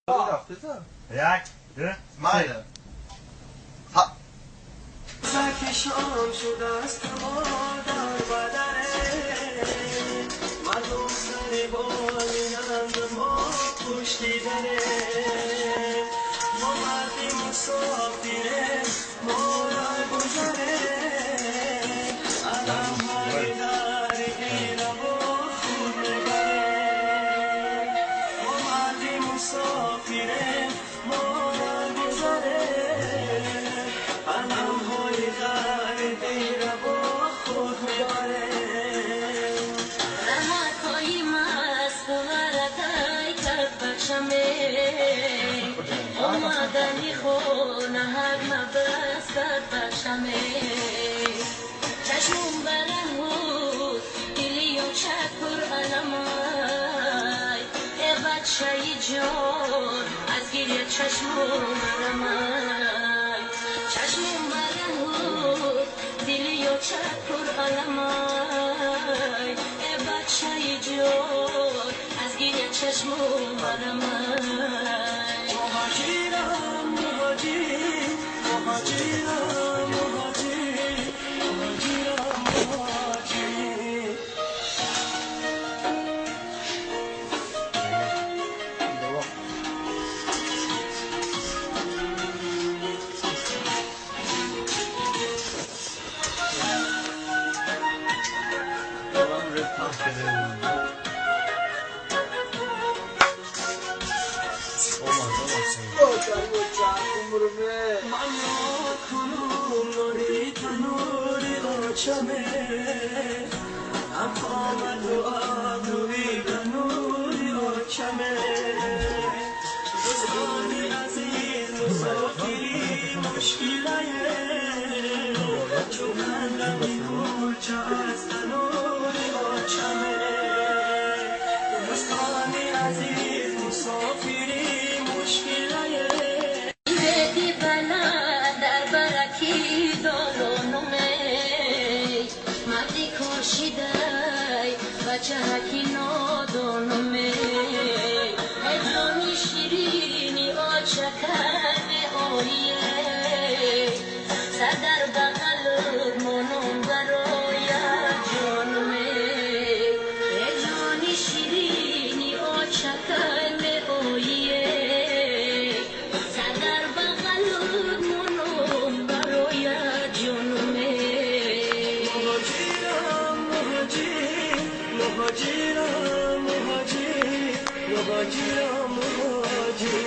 یک دو مایه ها شام شده است ما در بدنه مردم سر بالینند ما پشتی دره ما مردی مسافره ما را گذره علم های در ایره و خود نگره ما مردی مسافره ما را گذره علم های در ایره و خود نگره رحمتهای مست و ورقای کرد بچمه آمدنی خونه هر مبست کرد بچمه چشمون برهود دلی و چک پر علمای ای بچه جان از گیری چشمون مرمای چشمون برهود دلی و چک پر علمای ای بچه جان از گیری چشمون مرمای مهاجرم مهاجر مهاجرم مهاجر مهاجرم مهاجر من یاد کنم نوری تنوری آچمه افامد و آبروی تنوری آچمه دوستانی عزیز مسافری مشکله چون کندمی کلچه از تنوری آچمه دوستانی عزیز مسافری مشکله دیدی بلند در برکی دارونومی مردی کشیدی بچه هکی نادونومی ادرانی شیرینی آچکن آیه سر در بغل منون برای جانومی ادرانی شیرینی آچکن آیه مهاجرم مهاجر مهاجرم مهاجر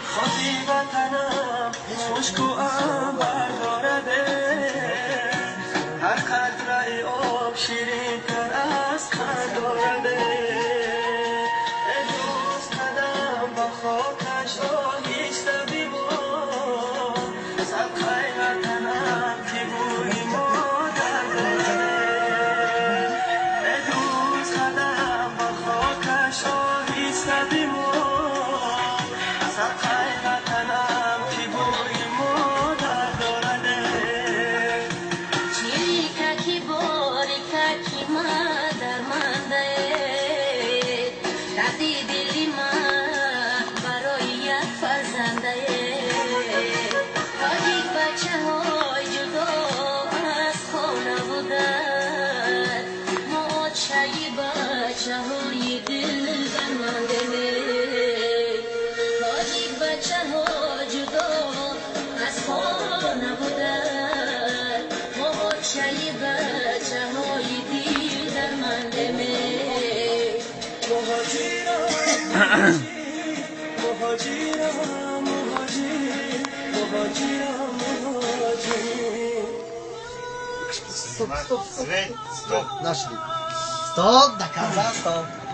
خاطی وطنم خشک و عنبر دارده هر قطره آب شیرین تر از قند دارده ای دوست قدم با خاکش را ایستادی ما صدقه وطنم که بوی مادر دارده ای دوست قدم با خاکش را ایستادی ما صدقه وطنم که بوی مادر دارده چیریککی باریککی مادر منده دردی دلی من برای یک فرزنده تا یک بچه های جدا از خانه بودن ما چایی بچه های دل برمانده بچه ها جدا از خانه بودن ما چایی بچه های دیر در مندمه مهاجرم مهاجر مهاجر ストップ。なしで。ストップだからストップ。